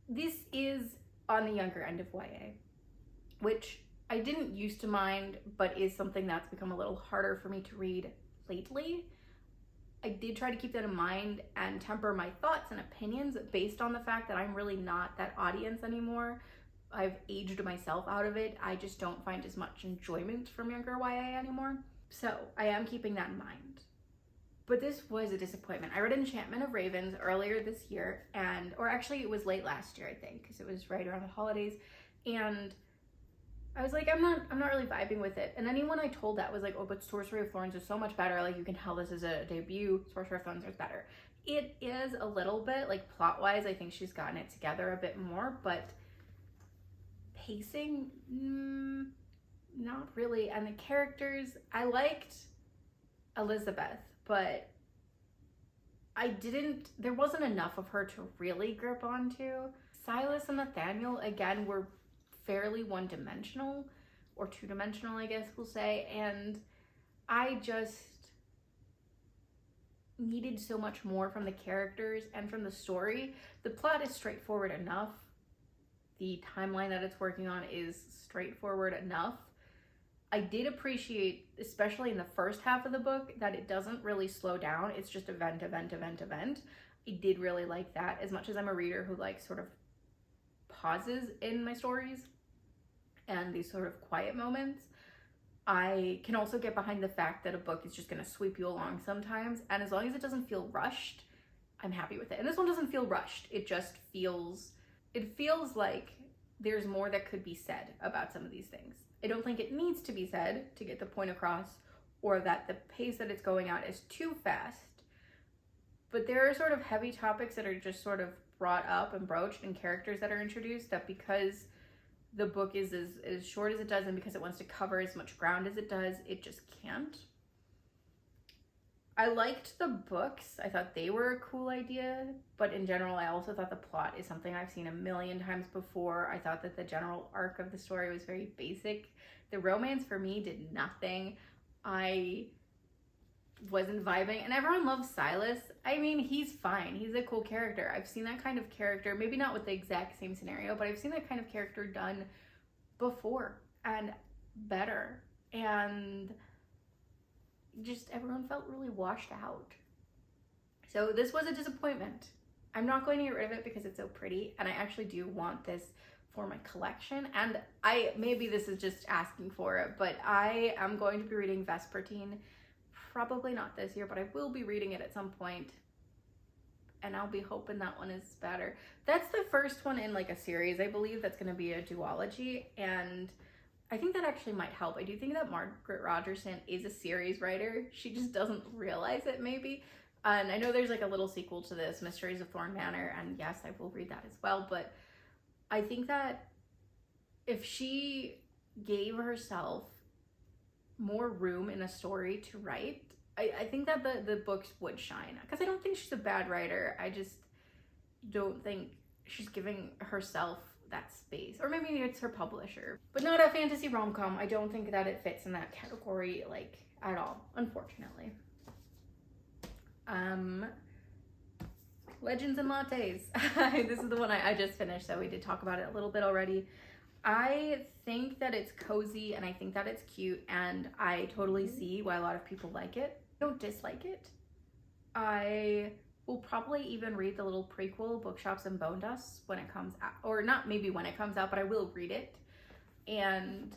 This is on the younger end of YA, which I didn't used to mind, but is something that's become a little harder for me to read lately. I did try to keep that in mind and temper my thoughts and opinions based on the fact that I'm really not that audience anymore. I've aged myself out of it. I just don't find as much enjoyment from younger YA anymore. So I am keeping that in mind. But this was a disappointment. I read Enchantment of Ravens earlier this year, or actually it was late last year, I think, because it was right around the holidays. And I was like, I'm not really vibing with it. And anyone I told that was like, oh, but Sorcery of Thorns is so much better. Like, you can tell this is a debut. Sorcery of Thorns is better. It is a little bit, like, plot-wise, I think she's gotten it together a bit more, but pacing, not really. And the characters, I liked Elizabeth, but there wasn't enough of her to really grip onto. Silas and Nathaniel, again, were fairly one-dimensional, or two-dimensional, I guess we'll say, and I just needed so much more from the characters and from the story. The plot is straightforward enough. The timeline that it's working on is straightforward enough. I did appreciate, especially in the first half of the book, that it doesn't really slow down. It's just event, event, event, event. I did really like that. As much as I'm a reader who likes sort of pauses in my stories and these sort of quiet moments, I can also get behind the fact that a book is just going to sweep you along sometimes. And as long as it doesn't feel rushed, I'm happy with it. And this one doesn't feel rushed. It just feels, like there's more that could be said about some of these things. I don't think it needs to be said to get the point across, or that the pace that it's going at is too fast. But there are sort of heavy topics that are just sort of brought up and broached, and characters that are introduced, that because the book is as short as it does, and because it wants to cover as much ground as it does, it just can't. I liked the books. I thought they were a cool idea, but in general, I also thought the plot is something I've seen a million times before. I thought that the general arc of the story was very basic. The romance for me did nothing. I wasn't vibing, and everyone loves Silas. I mean, he's fine. He's a cool character. I've seen that kind of character, maybe not with the exact same scenario, but I've seen that kind of character done before and better. And just everyone felt really washed out. So this was a disappointment. I'm not going to get rid of it because it's so pretty, and I actually do want this for my collection. And maybe this is just asking for it, but I am going to be reading Vespertine. Probably not this year, but I will be reading it at some point, and I'll be hoping that one is better. That's the first one in like a series, I believe, that's going to be a duology, and I think that actually might help. I do think that Margaret Rogerson is a series writer. She just doesn't realize it, maybe. And I know there's like a little sequel to this, Mysteries of Thorn Manor, and yes, I will read that as well, but I think that if she gave herself more room in a story to write, I think that the books would shine. Because I don't think she's a bad writer. I just don't think she's giving herself that space. Or maybe it's her publisher. But not a fantasy rom-com. I don't think that it fits in that category, like, at all, unfortunately. Legends and Lattes. This is the one I just finished, so we did talk about it a little bit already. I think that it's cozy, and I think that it's cute, and I totally see why a lot of people like it. I don't dislike it. I will probably even read the little prequel, Bookshops and Bone Dust, when it comes out. Or not maybe when it comes out, but I will read it. And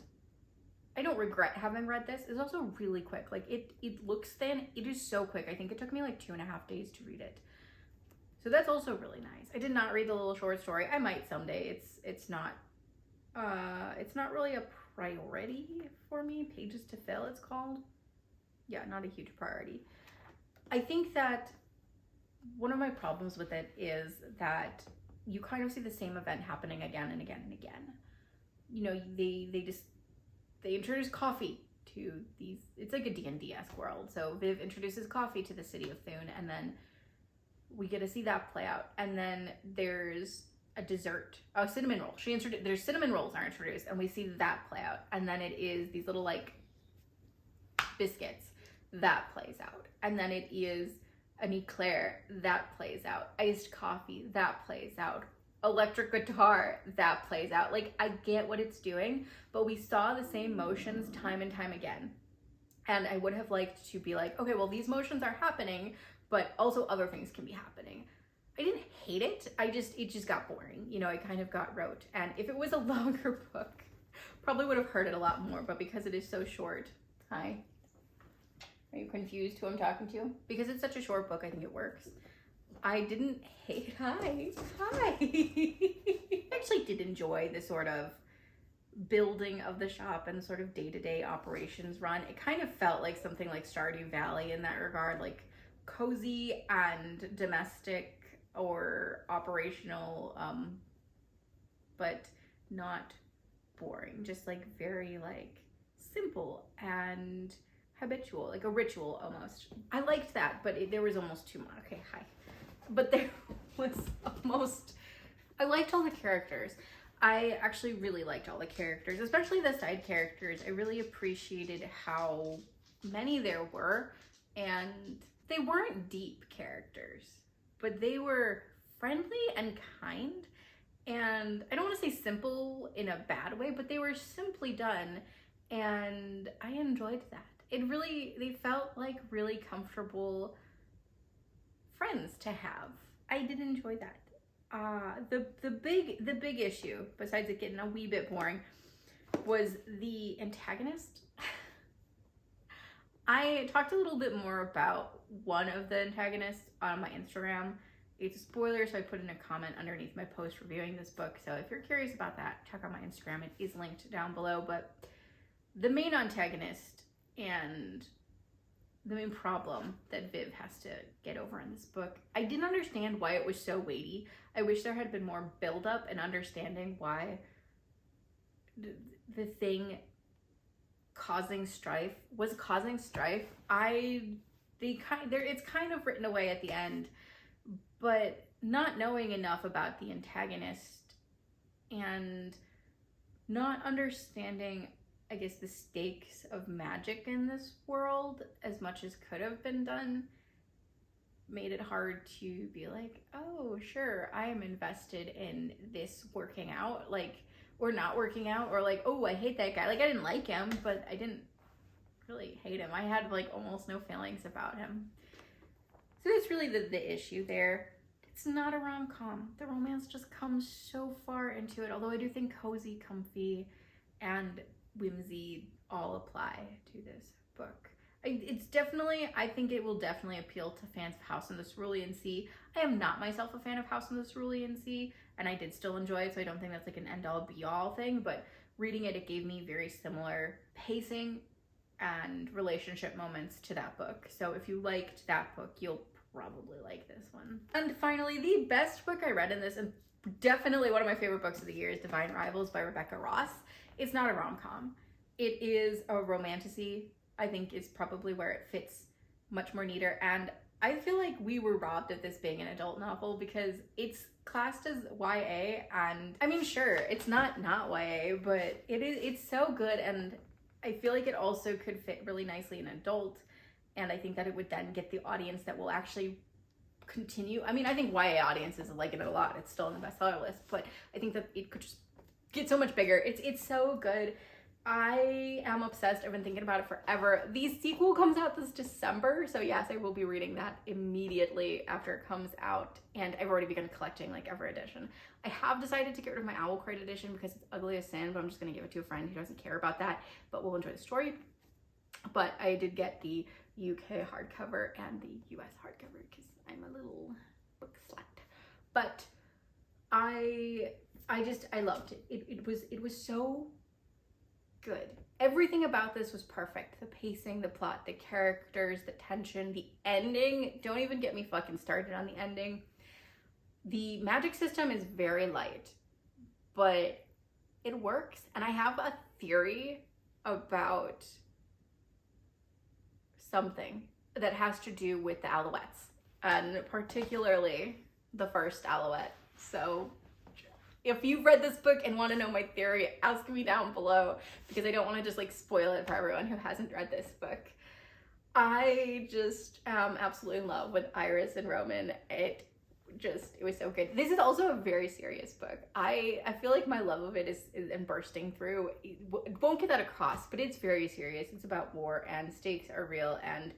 I don't regret having read this. It's also really quick. Like, it looks thin. It is so quick. I think it took me like 2.5 days to read it. So that's also really nice. I did not read the little short story. I might someday. It's not really a priority for me. Pages to Fill, it's called. Yeah, not a huge priority. I think that one of my problems with it is that you kind of see the same event happening again and again and again. You know, they introduce coffee to these, it's like a D&D-esque world. So Viv introduces coffee to the city of Thune, and then we get to see that play out. And then there's a dessert, a cinnamon roll. There's cinnamon rolls are introduced, and we see that play out. And then it is these little like biscuits that plays out. And then it is an eclair that plays out. Iced coffee that plays out. Electric guitar that plays out. Like, I get what it's doing, but we saw the same motions time and time again. And I would have liked to be like, okay, well, these motions are happening, but also other things can be happening. I didn't hate it. It just got boring. You know, I kind of got rote. And if it was a longer book, probably would have heard it a lot more, but because it is so short, hi. Are you confused who I'm talking to? Because it's such a short book, I think it works. I didn't hate, hi. I actually did enjoy the sort of building of the shop and sort of day-to-day operations run. It kind of felt like something like Stardew Valley in that regard, like cozy and domestic or operational, but not boring, just like very like simple and habitual, like a ritual almost. I liked that, but there was almost too much. Okay, hi. But there was almost, I liked all the characters. I actually really liked all the characters, especially the side characters. I really appreciated how many there were, and they weren't deep characters, but they were friendly and kind. And I don't want to say simple in a bad way, but they were simply done, and I enjoyed that. They felt like really comfortable friends to have. I did enjoy that. The big issue, besides it getting a wee bit boring, was the antagonist. I talked a little bit more about one of the antagonists on my Instagram. It's a spoiler, so I put in a comment underneath my post reviewing this book. So if you're curious about that, check out my Instagram. It is linked down below. But the main antagonist and the main problem that Viv has to get over in this book, I didn't understand why it was so weighty. I wish there had been more build-up and understanding why the thing was causing strife. It's kind of written away at the end, but not knowing enough about the antagonist and not understanding, I guess, the stakes of magic in this world as much as could have been done made it hard to be like, oh, sure, I am invested in this working out, like, or not working out, or like, oh, I hate that guy. Like, I didn't like him, but I didn't really hate him. I had like almost no feelings about him. So that's really the issue there. It's not a rom-com. The romance just comes so far into it, although I do think cozy, comfy, and whimsy all apply to this book. I think it will definitely appeal to fans of House in the Cerulean Sea. I am not myself a fan of House in the Cerulean Sea, and I did still enjoy it, so I don't think that's like an end-all be-all thing, but reading it gave me very similar pacing and relationship moments to that book. So if you liked that book, you'll probably like this one. And finally, the best book I read in this, and definitely one of my favorite books of the year, is Divine Rivals by Rebecca Ross. It's not a rom-com. It is a romantasy. I think is probably where it fits much more neater. And I feel like we were robbed of this being an adult novel because it's classed as YA, and I mean, sure, it's not YA, but it's so good, and I feel like it also could fit really nicely in adult, and I think that it would then get the audience that will actually continue. I mean, I think YA audiences are liking it a lot. It's still on the bestseller list, but I think that it could just get so much bigger. It's so good. I am obsessed. I've been thinking about it forever. The sequel comes out this December, so yes, I will be reading that immediately after it comes out, and I've already begun collecting like every edition. I have decided to get rid of my Owl Crate edition because it's ugly as sin, but I'm just gonna give it to a friend who doesn't care about that, but will enjoy the story. But I did get the UK hardcover and the US hardcover because I'm a little book slut. But I loved it. It was so good. Everything about this was perfect. The pacing, the plot, the characters, the tension, the ending. Don't even get me fucking started on the ending. The magic system is very light, but it works. And I have a theory about something that has to do with the Alouettes, and particularly the first Alouette. So if you've read this book and want to know my theory, ask me down below, because I don't want to just like spoil it for everyone who hasn't read this book. I just am absolutely in love with Iris and Roman. It was so good. This is also a very serious book. I feel like my love of it is bursting through. It won't get that across, but it's very serious. It's about war, and stakes are real, and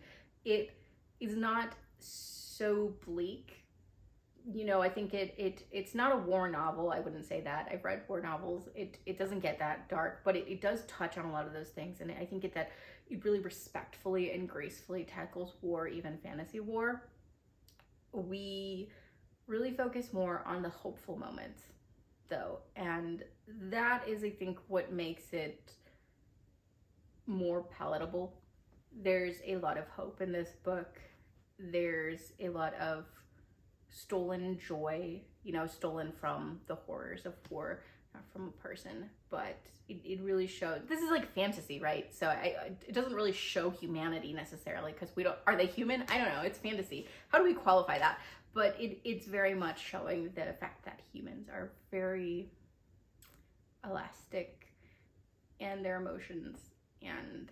it is not so bleak. You know, I think it's not a war novel. I wouldn't say that. I've read war novels. It doesn't get that dark, but it does touch on a lot of those things, and I think that it really respectfully and gracefully tackles war, even fantasy war. We really focus more on the hopeful moments though, and that is, I think, what makes it more palatable. There's a lot of hope in this book. There's a lot of stolen joy, you know, stolen from the horrors of war, not from a person, but it really showed. This is like fantasy, right? So it doesn't really show humanity necessarily, because we don't, are they human? I don't know, it's fantasy. How do we qualify that? But it's very much showing the fact that humans are very elastic in their emotions and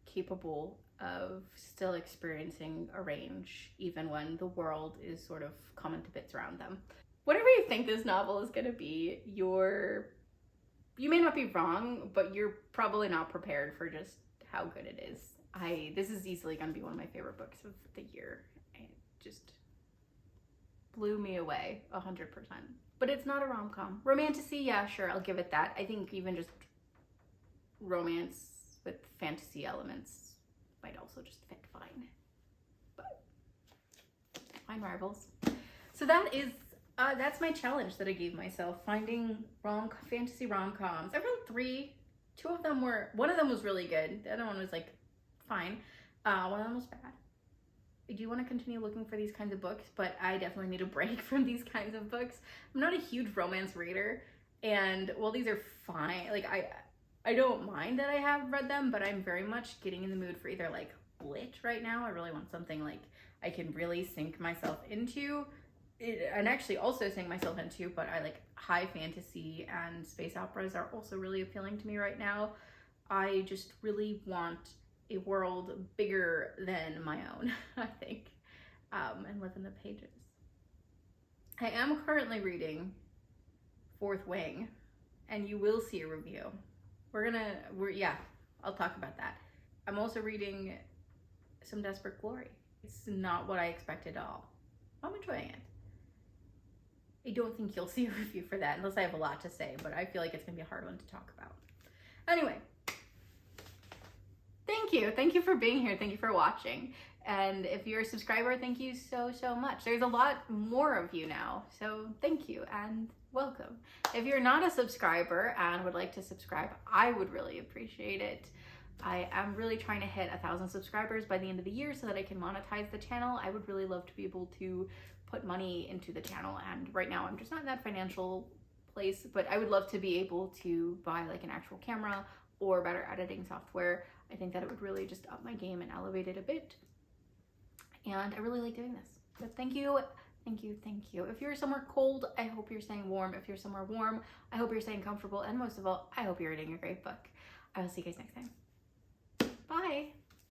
capable of still experiencing a range even when the world is sort of coming to bits around them. Whatever you think this novel is going to be, you may not be wrong, but you're probably not prepared for just how good it is. This is easily going to be one of my favorite books of the year. It just blew me away 100%. But it's not a rom-com. Romantasy, yeah, sure, I'll give it that. I think even just romance with fantasy elements might also just fit fine. But fine rivals. So that is that's my challenge that I gave myself, finding fantasy rom-coms. I've read 3. 2 of them one of them was really good. The other one was like fine. One of them was bad. I do want to continue looking for these kinds of books, but I definitely need a break from these kinds of books. I'm not a huge romance reader, and while these are fine, like I don't mind that I have read them, but I'm very much getting in the mood for either like lit right now. I really want something like I can really sink myself into, and actually also sink myself into, but I like high fantasy and space operas are also really appealing to me right now. I just really want a world bigger than my own, I think, and live in the pages. I am currently reading Fourth Wing, and you will see a review. Yeah, I'll talk about that. I'm also reading some Desperate Glory. It's not what I expected at all. I'm enjoying it. I don't think you'll see a review for that unless I have a lot to say, but I feel like it's gonna be a hard one to talk about. Anyway, thank you. Thank you for being here. Thank you for watching. And if you're a subscriber, thank you so, so much. There's a lot more of you now, so thank you and welcome. If you're not a subscriber and would like to subscribe, I would really appreciate it. I am really trying to hit 1,000 subscribers by the end of the year so that I can monetize the channel. I would really love to be able to put money into the channel, and right now I'm just not in that financial place, but I would love to be able to buy like an actual camera or better editing software. I think that it would really just up my game and elevate it a bit. And I really like doing this. So thank you, thank you, thank you. If you're somewhere cold, I hope you're staying warm. If you're somewhere warm, I hope you're staying comfortable. And most of all, I hope you're reading a great book. I will see you guys next time. Bye.